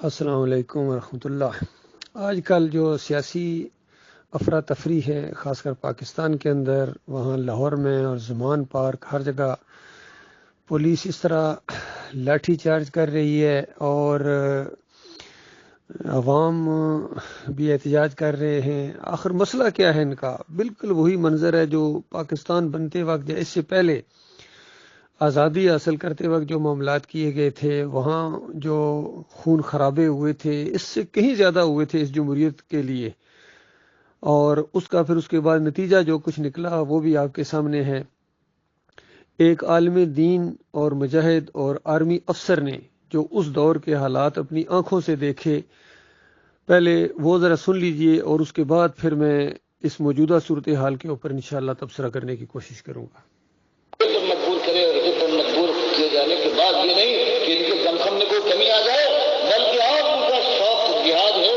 السلام علیکم ورحمۃ اللہ۔ آج کل جو سیاسی افراتفری ہے، خاص کر پاکستان کے اندر، وہاں لاہور میں اور زمان پارک ہر جگہ پولیس اس طرح لاٹھی چارج کر رہی ہے اور عوام بھی احتجاج کر رہے ہیں۔ آخر مسئلہ کیا ہے ان کا؟ بالکل وہی منظر ہے جو پاکستان بنتے وقت یا اس سے پہلے آزادی حاصل کرتے وقت جو معاملات کیے گئے تھے، وہاں جو خون خرابے ہوئے تھے، اس سے کہیں زیادہ ہوئے تھے اس جمہوریت کے لیے، اور اس کا پھر اس کے بعد نتیجہ جو کچھ نکلا وہ بھی آپ کے سامنے ہے۔ ایک عالم دین اور مجاہد اور آرمی افسر نے جو اس دور کے حالات اپنی آنکھوں سے دیکھے، پہلے وہ ذرا سن لیجئے اور اس کے بعد پھر میں اس موجودہ صورتحال کے اوپر انشاءاللہ تبصرہ کرنے کی کوشش کروں گا۔ مجبور کرے اور ادھر پر مجبور کیے جانے کے بعد یہ نہیں کہ ان کے دمخم میں کوئی کمی آ جائے، بلکہ آپ ان کا شوق جہاد ہے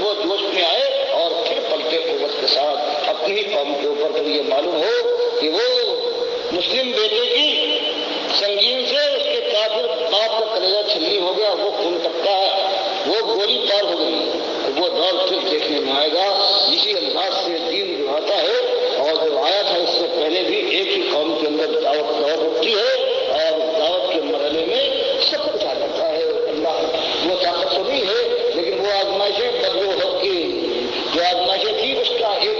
وہ جوش میں آئے اور پھر پلٹے قوت کے ساتھ اپنی ہی قوم کے اوپر پھر یہ معلوم ہو کہ وہ مسلم بیٹے کی سنگین سے اس کے کافر باپ کا کلیجہ چھلنی ہو گیا، وہ خون ٹپکا ہے، وہ گولی پار ہو گئی، وہ دور پھر دیکھنے میں آئے گا۔ اسی انداز سے دین جو آتا ہے اور جو آیا تھا اس سے پہلے بھی ایک ہی قوم کے اندر دعوت ہوتی ہے اور دعوت کے مرحلے میں سب کچھ آ جاتا ہے۔ اللہ وہ طاقت تو نہیں ہے، لیکن وہ آزمائشیں بدلو ہو کی جو آزمائشیں تھی اس کا ایک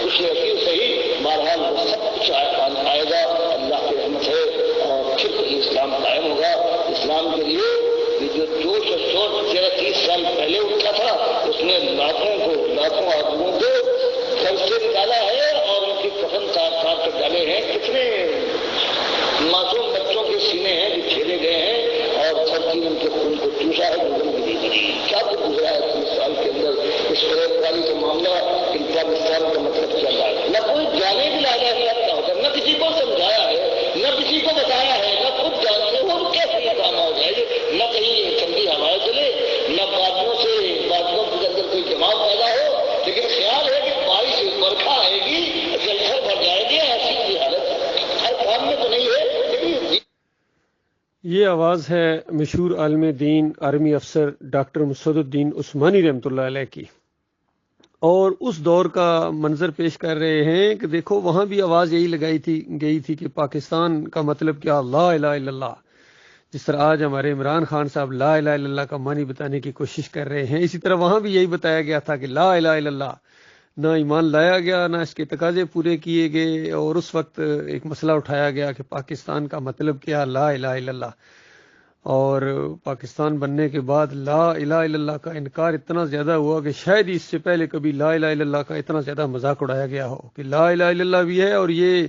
کچھ یقین صحیح، بہرحال وہ سب کچھ آئے گا، اللہ کی رحمت ہے اور پھر اسلام قائم ہوگا۔ اسلام کے لیے جو جوش و شور 30 سال پہلے اٹھا تھا، اس نے لاکھوں آدمیوں کو گھر سے نکالا ہے اور ان کی کفن کاٹ کر ڈالے ہیں، کتنے معصوم بچوں کے سینے ہیں جو چھیدے گئے ہیں اور دھرتی نے ان کے خون کو چوسا ہے، کیا کچھ گزرا ہے 30 سال کے اندر۔ اس فریب والی کا معاملہ افغانستان کا مطلب چل رہا ہے، نہ کوئی جانے بھی لایا کیا ہوتا، نہ کسی کو سمجھایا ہے، نہ کسی کو بتایا ہے، نہ خود جانتے ہو کیسے یہ کام ہو جائے، نہ کہیں ٹھنڈی ہوائیں چلے، نہ بادلوں کے اندر کوئی جماؤ پیدا ہو، لیکن خیال ہے کہ بارش برکھا آئے گی، جلچھل بھر جائے گی، ایسی کوئی حالت ہر کام میں تو نہیں ہے، لیکن یہ آواز ہے مشہور عالم دین آرمی افسر ڈاکٹر مسعود الدین عثمانی رحمۃ اللہ علیہ کی، اور اس دور کا منظر پیش کر رہے ہیں کہ دیکھو وہاں بھی آواز یہی گئی تھی کہ پاکستان کا مطلب کیا، لا الہ الا اللہ۔ جس طرح آج ہمارے عمران خان صاحب لا الہ الا اللہ کا معنی بتانے کی کوشش کر رہے ہیں، اسی طرح وہاں بھی یہی بتایا گیا تھا کہ لا الہ الا اللہ، نہ ایمان لایا گیا، نہ اس کے تقاضے پورے کیے گئے، اور اس وقت ایک مسئلہ اٹھایا گیا کہ پاکستان کا مطلب کیا، لا الہ الا اللہ۔ اور پاکستان بننے کے بعد لا الہ الا اللہ کا انکار اتنا زیادہ ہوا کہ شاید ہی اس سے پہلے کبھی لا الہ الا اللہ کا اتنا زیادہ مذاق اڑایا گیا ہو کہ لا الہ الا اللہ بھی ہے اور یہ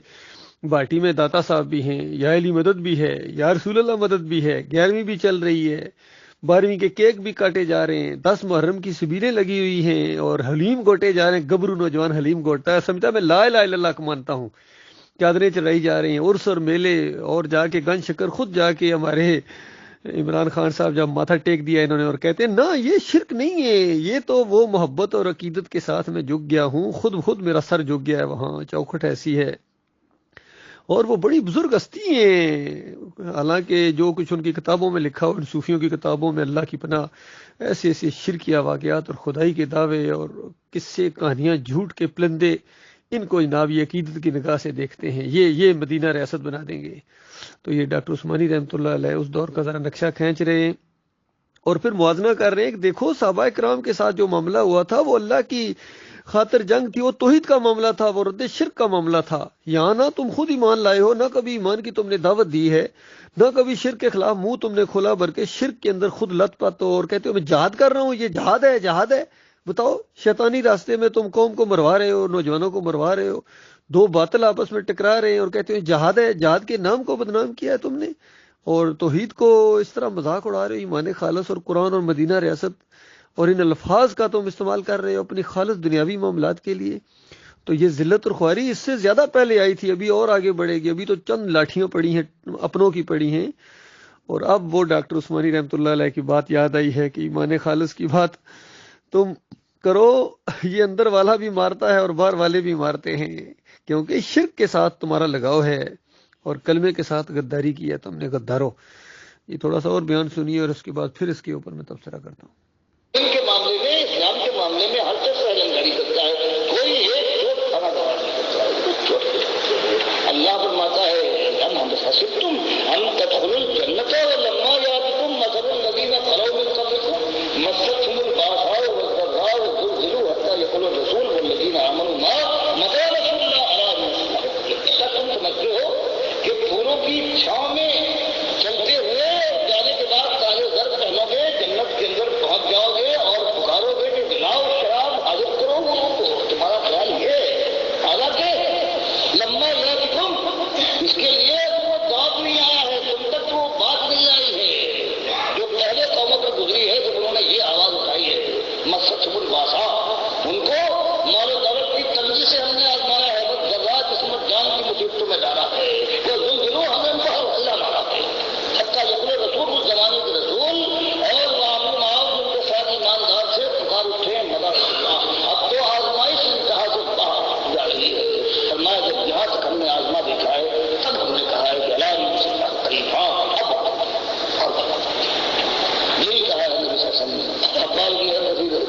باٹی میں داتا صاحب بھی ہیں، یا علی مدد بھی ہے، یا رسول اللہ مدد بھی ہے، 11ویں بھی چل رہی ہے، 12ویں کے کیک بھی کاٹے جا رہے ہیں، 10 محرم کی سبیلیں لگی ہوئی ہیں اور حلیم گوٹے جا رہے ہیں، گبرو نوجوان حلیم گوٹتا ہے، سمجھتا میں لا الہ الا اللہ کو مانتا ہوں، چادریں چڑھائی جا رہی ہیں، عرس اور میلے، اور جا کے گن شکر خود جا کے ہمارے عمران خان صاحب جب ماتھا ٹیک دیا انہوں نے اور کہتے ہیں نا یہ شرک نہیں ہے، یہ تو وہ محبت اور عقیدت کے ساتھ میں جھک گیا ہوں، خود میرا سر جھک گیا ہے، وہاں چوکھٹ ایسی ہے، اور وہ بڑی بزرگ ہستی ہیں، حالانکہ جو کچھ ان کی کتابوں میں لکھا ہو، ان صوفیوں کی کتابوں میں اللہ کی پناہ ایسے ایسے شرکیہ واقعات اور خدائی کے دعوے اور قصے کہانیاں جھوٹ کے پلندے، ان کو جناب یہ عقیدت کی نگاہ سے دیکھتے ہیں، یہ مدینہ ریاست بنا دیں گے۔ تو یہ ڈاکٹر عثمانی رحمۃ اللہ علیہ اس دور کا ذرا نقشہ کھینچ رہے ہیں اور پھر موازنہ کر رہے ہیں کہ دیکھو صحابہ کرام کے ساتھ جو معاملہ ہوا تھا وہ اللہ کی خاطر جنگ تھی، وہ توحید کا معاملہ تھا، وہ رد شرک کا معاملہ تھا۔ یہاں نہ تم خود ایمان لائے ہو، نہ کبھی ایمان کی تم نے دعوت دی ہے، نہ کبھی شرک کے خلاف منہ تم نے کھولا، بلکہ شرک کے اندر خود لت پت ہو اور کہتے ہو میں جہاد کر رہا ہوں، یہ جہاد ہے۔ بتاؤ شیطانی راستے میں تم قوم کو مروا رہے ہو، نوجوانوں کو مروا رہے ہو، دو باطل آپس میں ٹکرا رہے ہیں اور کہتے ہیں جہاد ہے، جہاد کے نام کو بدنام کیا ہے تم نے، اور توحید کو اس طرح مذاق اڑا رہے ہو، ایمان خالص اور قرآن اور مدینہ ریاست اور ان الفاظ کا تم استعمال کر رہے ہو اپنی خالص دنیاوی معاملات کے لیے۔ تو یہ ذلت اور خواری اس سے زیادہ پہلے آئی تھی، ابھی اور آگے بڑھے گی، ابھی تو چند لاٹھیاں پڑی ہیں، اپنوں کی پڑی ہیں، اور اب وہ ڈاکٹر عثمانی رحمۃ اللہ علیہ کی بات یاد آئی ہے کہ ایمان خالص کی بات تم کرو، یہ اندر والا بھی مارتا ہے اور باہر والے بھی مارتے ہیں، کیونکہ شرک کے ساتھ تمہارا لگاؤ ہے اور کلمے کے ساتھ غداری کی ہے تم نے، غدارو۔ یہ تھوڑا سا اور بیان سنیے اور اس کے بعد پھر اس کے اوپر میں تبصرہ کرتا ہوں. ان کے معاملے میں، اسلام کے معاملے میں ہر شخص علمگاری کرتا ہے، کوئی ایک چوٹ کھانا گوا نہیں کرتا ہے. اللہ فرماتا ہے ہم حسبتم ان تدخلوا الجنة ولما يأتكم مثل الذين خلوا من قبلكم مستهم البأساء والضراء وزلزلوا حتى يقول الرسول والذين آمنوا معه متى نصر الله ألا نصر. کیا تم سمجھتے ہو کہ پھولوں کی چھاؤں میں چلتے ہوئے جانے کے بعد سارے زر پہنو گے، جنت کے اندر پہنچ جاؤ گے اور پکارو گے کہ لاؤ شراب حاضر کرو لوگوں کو؟ تمہارا خیال یہ حالانکہ لمبا یاتکم، اس کے لیے وہ دعوت نہیں آیا ہے، تم تک وہ بات نہیں آئی ہے جو پہلے قوموں پر گزری ہے جب انہوں نے یہ آواز اٹھائی ہے. مستہم الباسا، ان کو مال و دولت کی تنگی سے ہم نے آزمایا ہے، بس ذرات جسمت جان کی مصیبتوں میں ڈالا ہے. وہ زلزلوں ہمیں ان کو حوصلہ مارا ہے. حتیٰ یقول رسول، اس زمانے کے رسول اور معاملہ معاف ان کے ساتھ ایماندار سے پکار اٹھے مدد کیا. اب تو آزمائش انتہا سے باہر جا رہی ہے. فرمایا جب جہاں تک ہم نے آزما دیکھا ہے تب ہم نے کہا ہے کہ اللہ قریب، ہاں اب یہی کہا ہے نبی صلی اللہ علیہ وسلم نے. اقبال کی ہے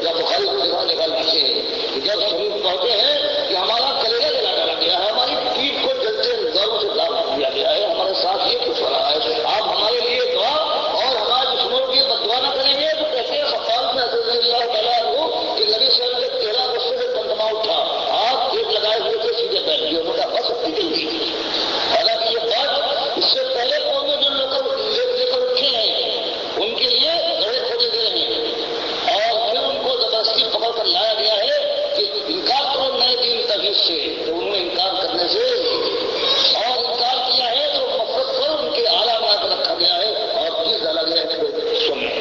جب بخاری نکال دیجیے کہ جب شریف پڑھتے ہیں کہ ہمارا کلیجہ جلا ڈالا گیا ہے، ہماری پیٹھ کو جلتے زوروں سے داغ دیا گیا ہے، ہمارے ساتھ یہ کچھ ہو رہا ہے، آپ ہمارے لیے دعا اور ہمارے دشمنوں کی بددعا نہ کریں گے. تو کہتے ہیں خفاف میں حضرت اللہ تعالیٰ عنہ کہ نبی صلی اللہ علیہ وسلم کے 13 غصے سے دمدما اٹھا، آپ ایک لگائے ہوئے تھے سیدھے بیٹھ گئے، انہوں نے بس اتنی جلدی. حالانکہ یہ بات اس سے پہلے قومیں جو لے کر اٹھے ہیں ان کے لیے گڑھے کھودے گئے ہیں اور پھر ان کو زبردستی پکڑ کر لایا گیا ہے کہ انکار کرو نئے دین تغیر سے. تو انہوں نے انکار کرنے سے اور انکار کیا ہے تو مفرت پر ان کے اعلیٰ بنا کر رکھا گیا ہے اور چیز ڈالا گیا ہے سننے.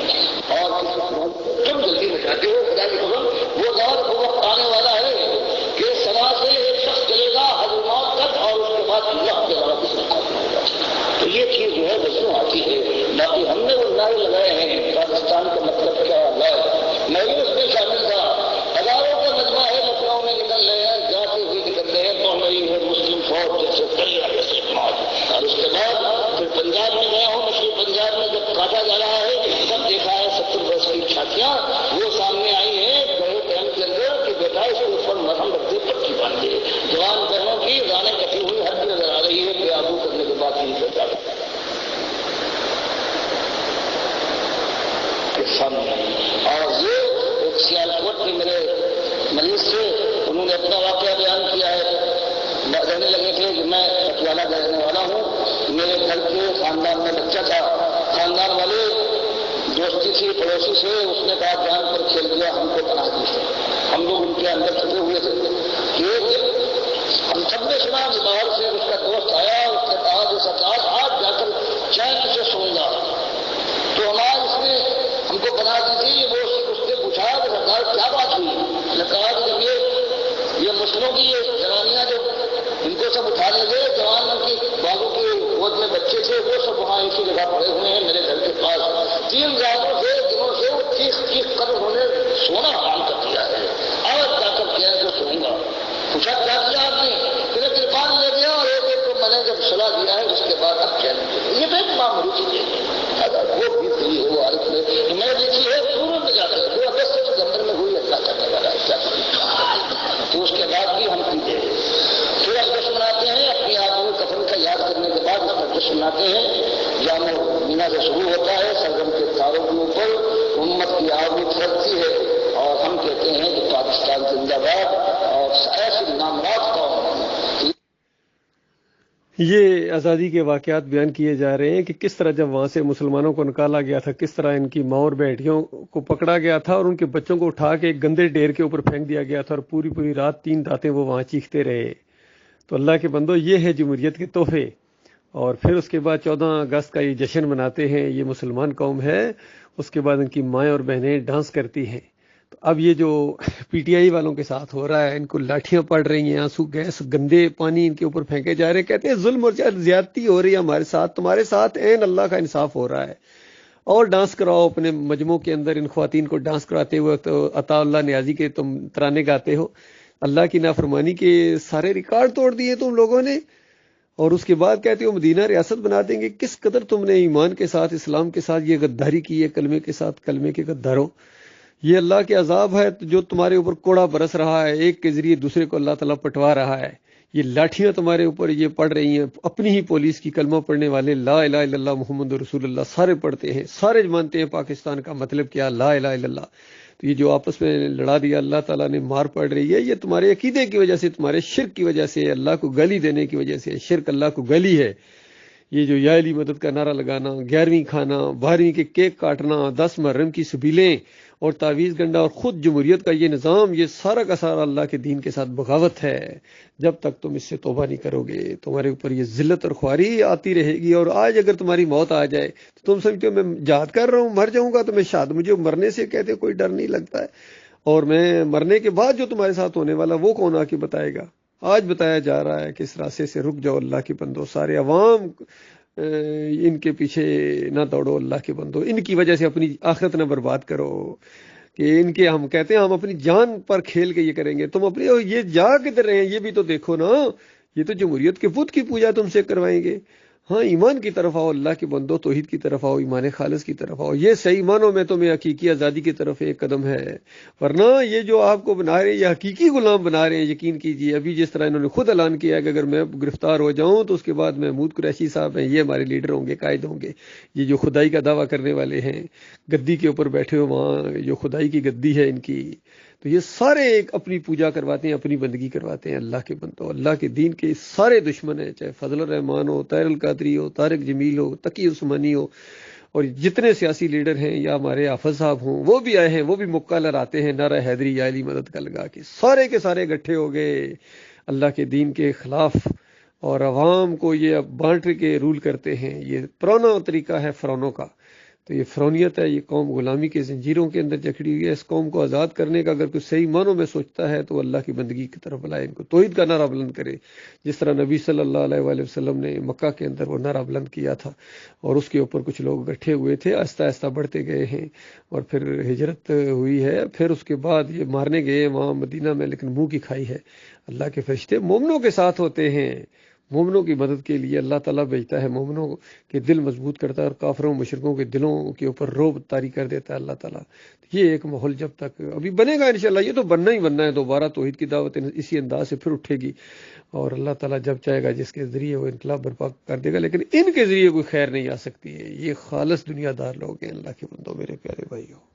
اور تم جلدی میں جاتے ہو، خدا کی قسم وہ دور وہ وقت آنے والا ہے کہ سما سے ایک شخص چلے گا حضرمات تک اور اس کے بعد اللہ کے علاوہ کسی کا نہیں ہوگا. تو یہ چیز جو ہے ویسوں آتی ہے. باقی ہم نے وہ نعرے لگائے ہیں پاکستان کا مطلب کیا ہے، میں بھی اس میں شامل تھا. ہزاروں کا نظمہ ہے، لکھنؤ میں نکل رہے ہیں، جاتے ہوئے نکل رہے ہیں، پڑھ رہی ہے مسلم فوج جیسے اور اس کے بعد پھر پنجاب میں گیا ہوں، مشرقی پنجاب میں جب کاٹا جا رہا ہے تب دیکھا ہے 70 برس کی چھاتیاں وہ سامنے آئی ہیں بڑے ٹائم کے اندر کہ بیٹا اس کے اوپر مرہم رکھتے پٹی باندھے. جوان بہنوں کی رانیں کٹی ہوئی ہر نظر آ رہی ہے کہ آبو کرنے کے بعد نہیں کرتا سامنے. اور یہ ایک سیالکوٹ کے میرے مریض سے انہوں نے اپنا واقعہ بیان کیا ہے. کہنے لگے تھے کہ میں پٹیالہ کا رہنے والا ہوں، میرے گھر کے خاندان میں بچہ تھا، خاندان والے دوستی تھی پڑوسی سے، اس نے کہا جان پر کھیل دیا، ہم کو پناہ دی ہے. ہم لوگ ان کے اندر چھپے ہوئے تھے کہ ہم سب نے سنا کہ باہر سے اس کا دوست آیا، اس نے کہا کہ سرکار آج جا کر چین سے سوؤں گا. تو ہمارا اس نے ہم کو بنا دی تھی. وہ اس نے پوچھا کہ سرکار کیا بات ہوئی؟ نے کہا کہ جب یہ مسلموں کی یہ جنانیاں جو ان کو سب اٹھا لے گئے، جوان کی باغوں کی گود میں بچے تھے وہ سب وہاں اسی جگہ پڑے ہوئے ہیں میرے گھر کے پاس. 3 راتوں سے دنوں سے وہ چیخ کر انہوں نے سونا حرام کر دیا ہے. آج جا کر چین سے سوؤں گا. پوچھا کیا کیا آپ نے؟ پھر کرپان لے گیا اور ایک کو میں نے جب صلاح دیا ہے اس کے بعد اب چین. یہ تو ایک معمولی چیز ہے، اگر وہ بھی ہوئی ہے وہ عارف میں میں دیکھی ہے پوروں میں جا کر وہ 10 ستمبر میں ہوئی اللہ کرنے والا ہے کیا. تو اس کے بعد بھی ہم پیتے ہیں. پھر اب جشن مناتے ہیں اپنی آدمی کفن کا یاد کرنے کے بعد اب جشن مناتے ہیں. جامع مینا سے شروع ہوتا ہے، سرگم کے تاروں کے اوپر امت کی آگے پھیلتی ہے اور ہم کہتے ہیں کہ پاکستان زندہ باد اور ایسی نامراد قوم. یہ آزادی کے واقعات بیان کیے جا رہے ہیں کہ کس طرح جب وہاں سے مسلمانوں کو نکالا گیا تھا، کس طرح ان کی ماں اور بیٹیوں کو پکڑا گیا تھا اور ان کے بچوں کو اٹھا کے ایک گندے ڈیر کے اوپر پھینک دیا گیا تھا اور پوری رات 3 راتیں وہ وہاں چیختے رہے. تو اللہ کے بندو یہ ہے جمہوریت کے تحفے. اور پھر اس کے بعد 14 اگست کا یہ جشن مناتے ہیں. یہ مسلمان قوم ہے، اس کے بعد ان کی مائیں اور بہنیں ڈانس کرتی ہیں. تو اب یہ جو پی ٹی آئی والوں کے ساتھ ہو رہا ہے، ان کو لاٹھیاں پڑ رہی ہیں، آنسو گیس گندے پانی ان کے اوپر پھینکے جا رہے ہیں. کہتے ہیں ظلم اور زیادتی ہو رہی ہے ہمارے ساتھ، تمہارے ساتھ عین اللہ کا انصاف ہو رہا ہے. اور ڈانس کراؤ اپنے مجموعوں کے اندر، ان خواتین کو ڈانس کراتے ہوئے تو عطا اللہ نیازی کے تم ترانے گاتے ہو. اللہ کی نافرمانی کے سارے ریکارڈ توڑ دیے تم لوگوں نے. اور اس کے بعد کہتے ہو مدینہ ریاست بنا دیں گے. کس قدر تم نے ایمان کے ساتھ اسلام کے ساتھ یہ غداری کی ہے، کلمے کے ساتھ، کلمے کے غداروں. یہ اللہ کے عذاب ہے جو تمہارے اوپر کوڑا برس رہا ہے، ایک کے ذریعے دوسرے کو اللہ تعالیٰ پٹوا رہا ہے. یہ لاٹھیاں تمہارے اوپر یہ پڑ رہی ہیں. اپنی ہی پولیس کی کلمہ پڑھنے والے لا الہ الا اللہ محمد رسول اللہ سارے پڑھتے ہیں، سارے مانتے ہیں پاکستان کا مطلب کیا لا الہ الا اللہ. تو یہ جو آپس میں لڑا دیا اللہ تعالیٰ نے، مار پڑ رہی ہے، یہ تمہارے عقیدے کی وجہ سے، تمہارے شرک کی وجہ سے، اللہ کو گالی دینے کی وجہ سے. شرک اللہ کو گالی ہے. یہ جو یا علی مدد کا نعرہ لگانا، 11ویں کھانا، 12ویں کے کیک کاٹنا، 10 محرم کی سبیلیں اور تعویذ گنڈا اور خود جمہوریت کا یہ نظام، یہ سارا کا سارا اللہ کے دین کے ساتھ بغاوت ہے. جب تک تم اس سے توبہ نہیں کرو گے تمہارے اوپر یہ ذلت اور خواری آتی رہے گی. اور آج اگر تمہاری موت آ جائے تو تم سمجھتے ہو میں جہاد کر رہا ہوں، مر جاؤں گا تو میں شاد، مجھے مرنے سے کہتے کوئی ڈر نہیں لگتا ہے. اور میں مرنے کے بعد جو تمہارے ساتھ ہونے والا وہ کون آ کے بتائے گا؟ آج بتایا جا رہا ہے کہ اس راستے سے رک جاؤ اللہ کے بندو. سارے عوام ان کے پیچھے نہ دوڑو اللہ کے بندو. ان کی وجہ سے اپنی آخرت نہ برباد کرو کہ ان کے، ہم کہتے ہیں ہم اپنی جان پر کھیل کے یہ کریں گے. تم اپنی یہ جا کدھر رہے ہیں یہ بھی تو دیکھو نا. یہ تو جمہوریت کے بت کی پوجا تم سے کروائیں گے. ہاں ایمان کی طرف آؤ اللہ کے بندو، توحید کی طرف آؤ، ایمان خالص کی طرف آؤ. یہ صحیح معنوں میں تمہیں حقیقی آزادی کی طرف ایک قدم ہے. ورنہ یہ جو آپ کو بنا رہے ہیں یہ حقیقی غلام بنا رہے ہیں. یقین کیجیے ابھی جس طرح انہوں نے خود اعلان کیا ہے کہ اگر میں گرفتار ہو جاؤں تو اس کے بعد محمود قریشی صاحب ہیں، یہ ہمارے لیڈر ہوں گے، قائد ہوں گے. یہ جو خدائی کا دعویٰ کرنے والے ہیں، گدی کے اوپر بیٹھے ہو، وہاں جو خدائی کی گدی ہے ان کی، تو یہ سارے ایک اپنی پوجا کرواتے ہیں، اپنی بندگی کرواتے ہیں. اللہ کے بندو، اللہ کے دین کے سارے دشمن ہیں، چاہے فضل الرحمان ہو، طاہر القادری ہو، طارق جمیل ہو، تقی عثمانی ہو، اور جتنے سیاسی لیڈر ہیں یا ہمارے حافظ صاحب ہوں وہ بھی آئے ہیں، وہ بھی مکہ لہراتے ہیں نعرہ حیدری یا علی مدد کا لگا کے. سارے کے سارے اکٹھے ہو گئے اللہ کے دین کے خلاف، اور عوام کو یہ اب بانٹ کے رول کرتے ہیں. یہ پرانا طریقہ ہے فرعونوں کا. تو یہ فرعونیت ہے. یہ قوم غلامی کے زنجیروں کے اندر جکڑی ہوئی ہے. اس قوم کو آزاد کرنے کا اگر کوئی صحیح معنوں میں سوچتا ہے تو اللہ کی بندگی کی طرف بلائے، ان کو توحید کا نعرہ بلند کرے، جس طرح نبی صلی اللہ علیہ وآلہ وسلم نے مکہ کے اندر وہ نعرہ بلند کیا تھا. اور اس کے اوپر کچھ لوگ بیٹھے ہوئے تھے، آہستہ آہستہ بڑھتے گئے ہیں. اور پھر ہجرت ہوئی ہے، پھر اس کے بعد یہ مارنے گئے وہاں مدینہ میں، لیکن منہ کی کھائی ہے. اللہ کے فرشتے مومنوں کے ساتھ ہوتے ہیں. مومنوں کی مدد کے لیے اللہ تعالیٰ بھیجتا ہے، مومنوں کے دل مضبوط کرتا ہے اور کافروں مشرکوں کے دلوں کے اوپر رعب طاری کر دیتا ہے اللہ تعالیٰ. یہ ایک ماحول جب تک ابھی بنے گا انشاءاللہ، یہ تو بننا ہی بننا ہے. دوبارہ توحید کی دعوت اسی انداز سے پھر اٹھے گی، اور اللہ تعالیٰ جب چاہے گا جس کے ذریعے وہ انقلاب برپا کر دے گا. لیکن ان کے ذریعے کوئی خیر نہیں آ سکتی ہے. یہ خالص دنیا دار لوگ ہیں اللہ کے بندوں، میرے پیارے بھائیوں.